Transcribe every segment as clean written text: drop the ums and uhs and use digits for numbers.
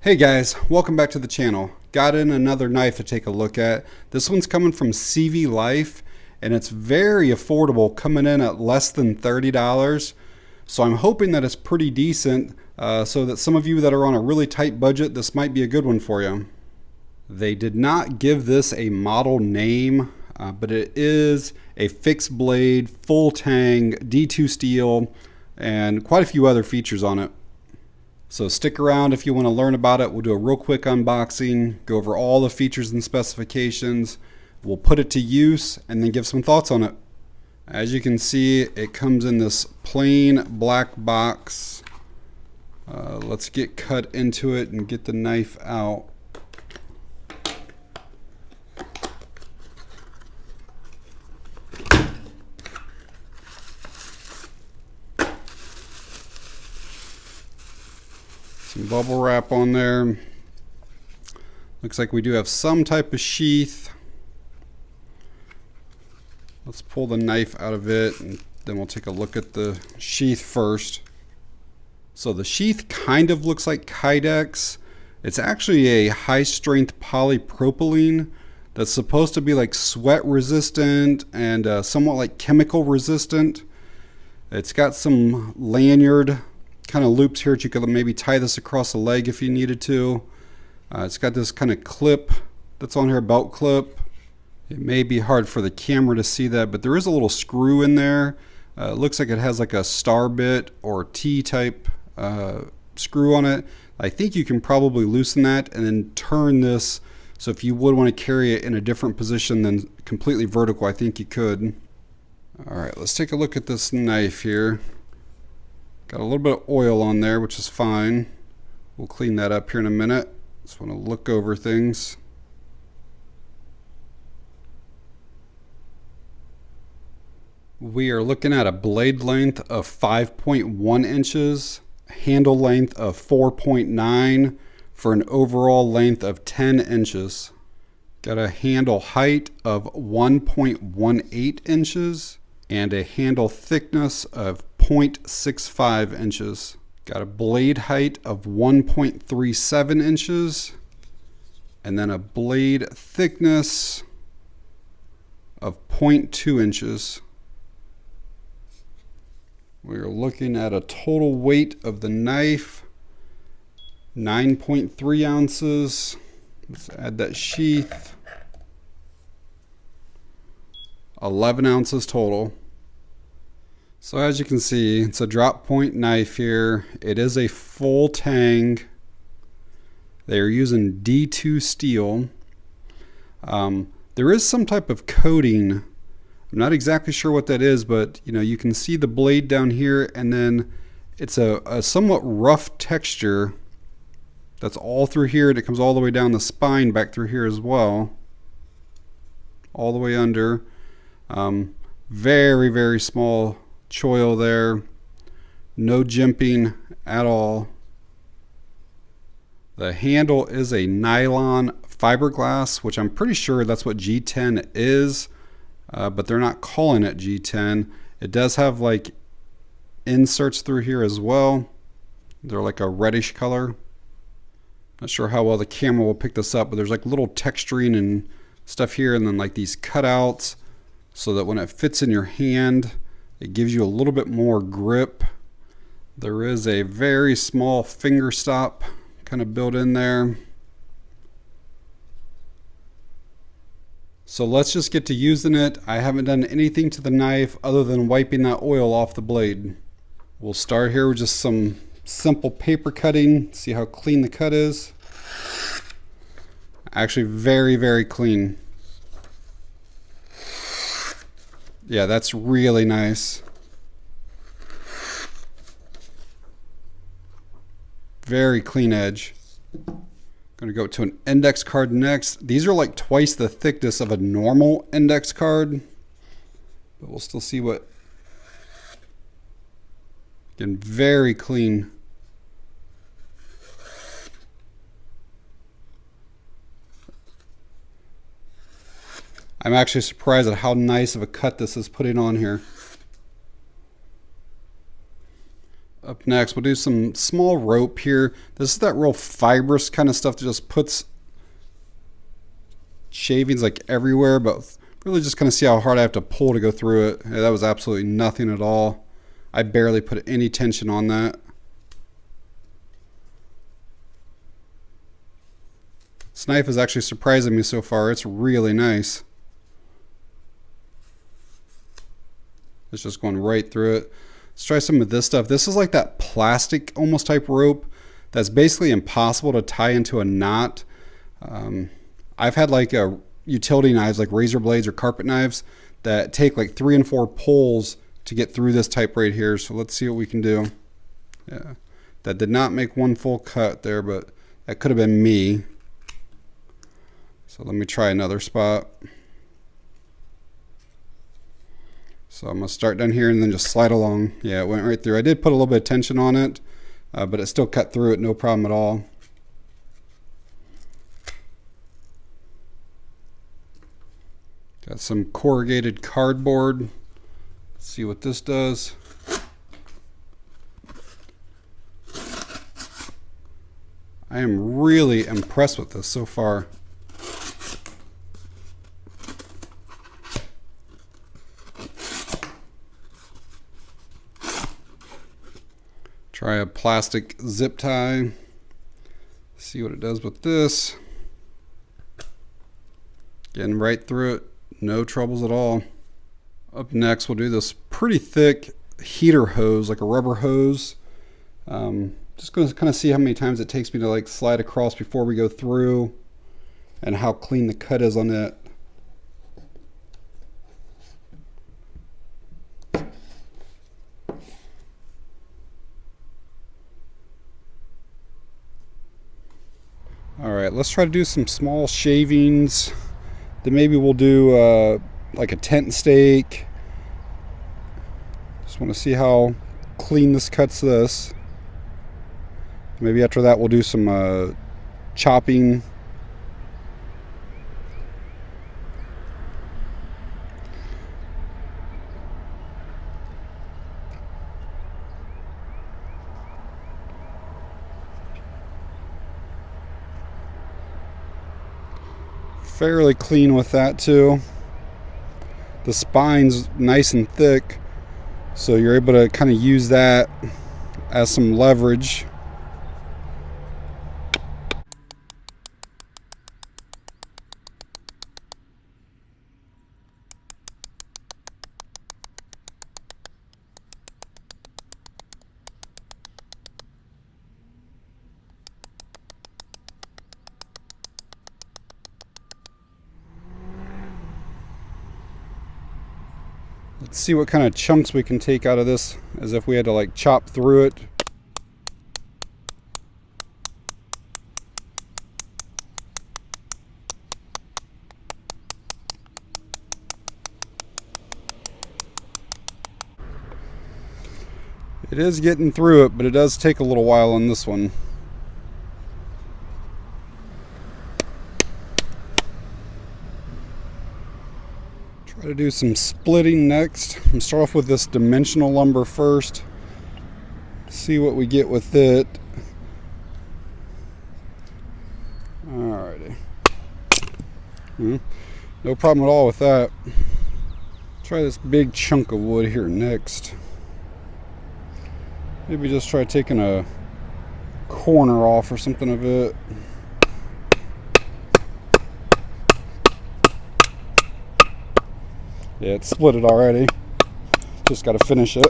Hey guys, welcome back to the channel. Got in another knife to take a look at. This one's coming from CVLIFE and it's very affordable, coming in at less than $30. So I'm hoping that it's pretty decent so that some of you that are on a really tight budget, this might be a good one for you. They did not give this a model name, but it is a fixed blade, full-tang, D2 steel, and quite a few other features on it. So stick around if you want to learn about it. We'll do a real quick unboxing, go over all the features and specifications. We'll put it to use and then give some thoughts on it. As you can see, it comes in this plain black box. Let's get cut into it and get the knife out. Some bubble wrap on there. Looks like we do have some type of sheath. Let's pull the knife out of it and then we'll take a look at the sheath first. So the sheath kind of looks like Kydex. It's actually a high strength polypropylene that's supposed to be like sweat resistant and somewhat like chemical resistant. It's got some lanyard kind of loops here that you could maybe tie this across the leg if you needed to. It's got this kind of clip that's on here, belt clip. It may be hard for the camera to see that, but there is a little screw in there. It looks like it has like a star bit or T-type screw on it. I think you can probably loosen that and then turn this, so if you would want to carry it in a different position than completely vertical, I think you could. Alright, let's take a look at this knife here. Got a little bit of oil on there, which is fine. We'll clean that up here in a minute. Just want to look over things. We are looking at a blade length of 5.1 inches, handle length of 4.9 for an overall length of 10 inches. Got a handle height of 1.18 inches and a handle thickness of 0.65 inches. Got a blade height of 1.37 inches and then a blade thickness of 0.2 inches. We're looking at a total weight of the knife, 9.3 ounces. Let's add that sheath. 11 ounces total. So as you can see, it's a drop point knife here. It is a full-tang. They are using D2 steel. There is some type of coating. I'm not exactly sure what that is, but you can see the blade down here, and then it's a somewhat rough texture that's all through here, and it comes all the way down the spine back through here as well, all the way under. Very, very small choil there, no jimping at all. The handle is a nylon fiberglass, which I'm pretty sure that's what G10 is, but they're not calling it G10. It does have like inserts through here as well. They're like a reddish color. Not sure how well the camera will pick this up, but there's like little texturing and stuff here, and then like these cutouts so that when it fits in your hand, it gives you a little bit more grip. There is a very small finger stop kind of built in there. So let's just get to using it. I haven't done anything to the knife other than wiping that oil off the blade. We'll start here with just some simple paper cutting. See how clean the cut is. Actually very, very clean. Yeah, that's really nice. Very clean edge. Going to go to an index card next. These are like twice the thickness of a normal index card, but we'll still see what. Again, very clean. I'm actually surprised at how nice of a cut this is putting on here. Up next, we'll do some small rope here. This is that real fibrous kind of stuff that just puts shavings like everywhere, but really just kind of see how hard I have to pull to go through it. Yeah, that was absolutely nothing at all. I barely put any tension on that. This knife is actually surprising me so far. It's really nice. It's just going right through it. Let's try some of this stuff. This is like that plastic almost type rope that's basically impossible to tie into a knot. I've had like utility knives like razor blades or carpet knives that take like 3 and 4 pulls to get through this type right here. So let's see what we can do. Yeah, that did not make one full cut there, but that could have been me. So let me try another spot. So I'm going to start down here and then just slide along. Yeah, it went right through. I did put a little bit of tension on it, but it still cut through it, no problem at all. Got some corrugated cardboard. Let's see what this does. I am really impressed with this so far. Try a plastic zip tie. See what it does with this. Getting right through it. No troubles at all. Up next, we'll do this pretty thick heater hose, like a rubber hose. Just going to kind of see how many times it takes me to like slide across before we go through, and how clean the cut is on it. All right, let's try to do some small shavings. Then maybe we'll do like a tent stake. Just want to see how clean this cuts this. Maybe after that we'll do some chopping. Fairly clean with that too. The spine's nice and thick, so you're able to kind of use that as some leverage. Let's see what kind of chunks we can take out of this, as if we had to like chop through it. It is getting through it, but it does take a little while on this one. Try to do some splitting next. I'm gonna start off with this dimensional lumber first. See what we get with it. Alrighty. No problem at all with that. Try this big chunk of wood here next. Maybe just try taking a corner off or something of it. Yeah, it's split it already. Just got to finish it.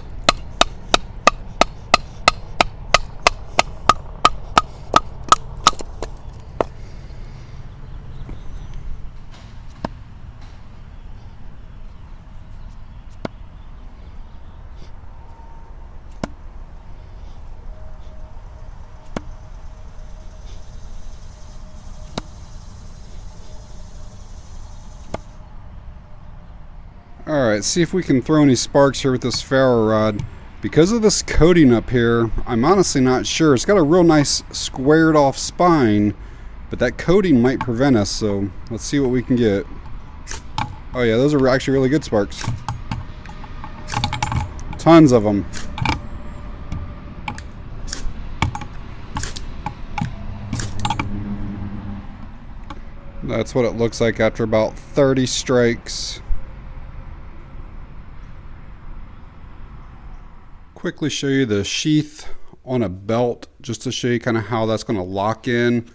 Alright, see if we can throw any sparks here with this ferro rod. Because of this coating up here, I'm honestly not sure. It's got a real nice squared off spine, but that coating might prevent us, so let's see what we can get. Oh yeah, those are actually really good sparks. Tons of them. That's what it looks like after about 30 strikes. Quickly show you the sheath on a belt just to show you kind of how that's going to lock in.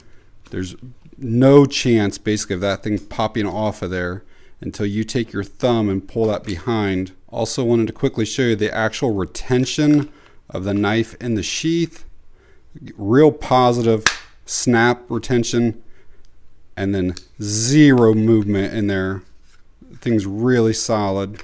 There's no chance basically of that thing popping off of there until you take your thumb and pull that behind. Also wanted to quickly show you the actual retention of the knife in the sheath. Real positive snap retention, and then zero movement in there. The thing's really solid.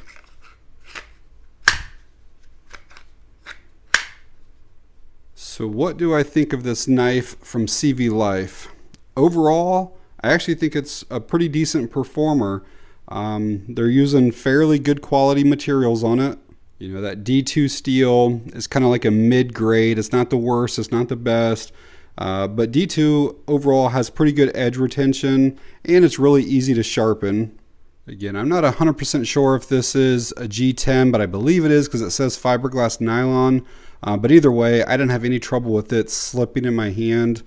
So what do I think of this knife from CVLIFE? Overall, I actually think it's a pretty decent performer. They're using fairly good quality materials on it. You know, that D2 steel is kind of like a mid-grade. It's not the worst, it's not the best. But D2 overall has pretty good edge retention, and it's really easy to sharpen. Again, I'm not 100% sure if this is a G10, but I believe it is because it says fiberglass nylon. But either way, I didn't have any trouble with it slipping in my hand.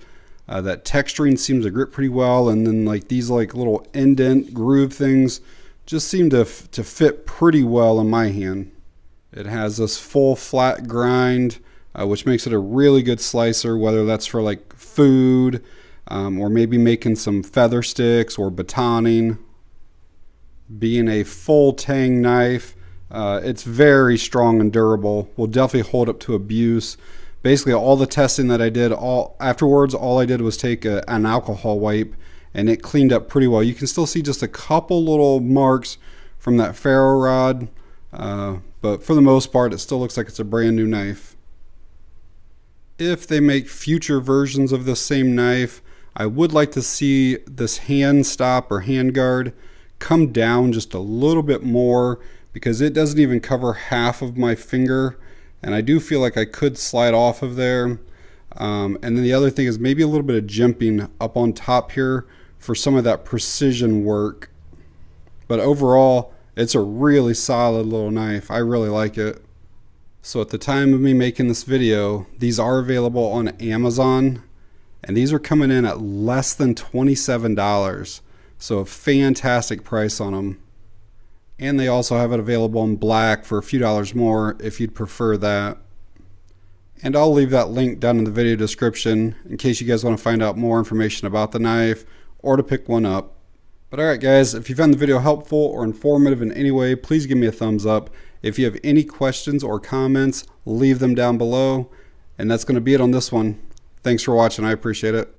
That texturing seems to grip pretty well, and then like these like little indent groove things just seem to fit pretty well in my hand. It has this full flat grind, which makes it a really good slicer, whether that's for like food or maybe making some feather sticks or batoning. Being a full-tang knife, it's very strong and durable. Will definitely hold up to abuse. Basically, all the testing that I did, afterwards, all I did was take an alcohol wipe, and it cleaned up pretty well. You can still see just a couple little marks from that ferro rod, but for the most part, it still looks like it's a brand new knife. If they make future versions of this same knife, I would like to see this hand stop or hand guard come down just a little bit more, because it doesn't even cover half of my finger, and I do feel like I could slide off of there. And then the other thing is maybe a little bit of jimping up on top here for some of that precision work. But overall, it's a really solid little knife. I really like it. So at the time of me making this video, these are available on Amazon, and these are coming in at less than $27. So a fantastic price on them. And they also have it available in black for a few dollars more if you'd prefer that. And I'll leave that link down in the video description in case you guys want to find out more information about the knife or to pick one up. But alright guys, if you found the video helpful or informative in any way, please give me a thumbs up. If you have any questions or comments, leave them down below. And that's going to be it on this one. Thanks for watching. I appreciate it.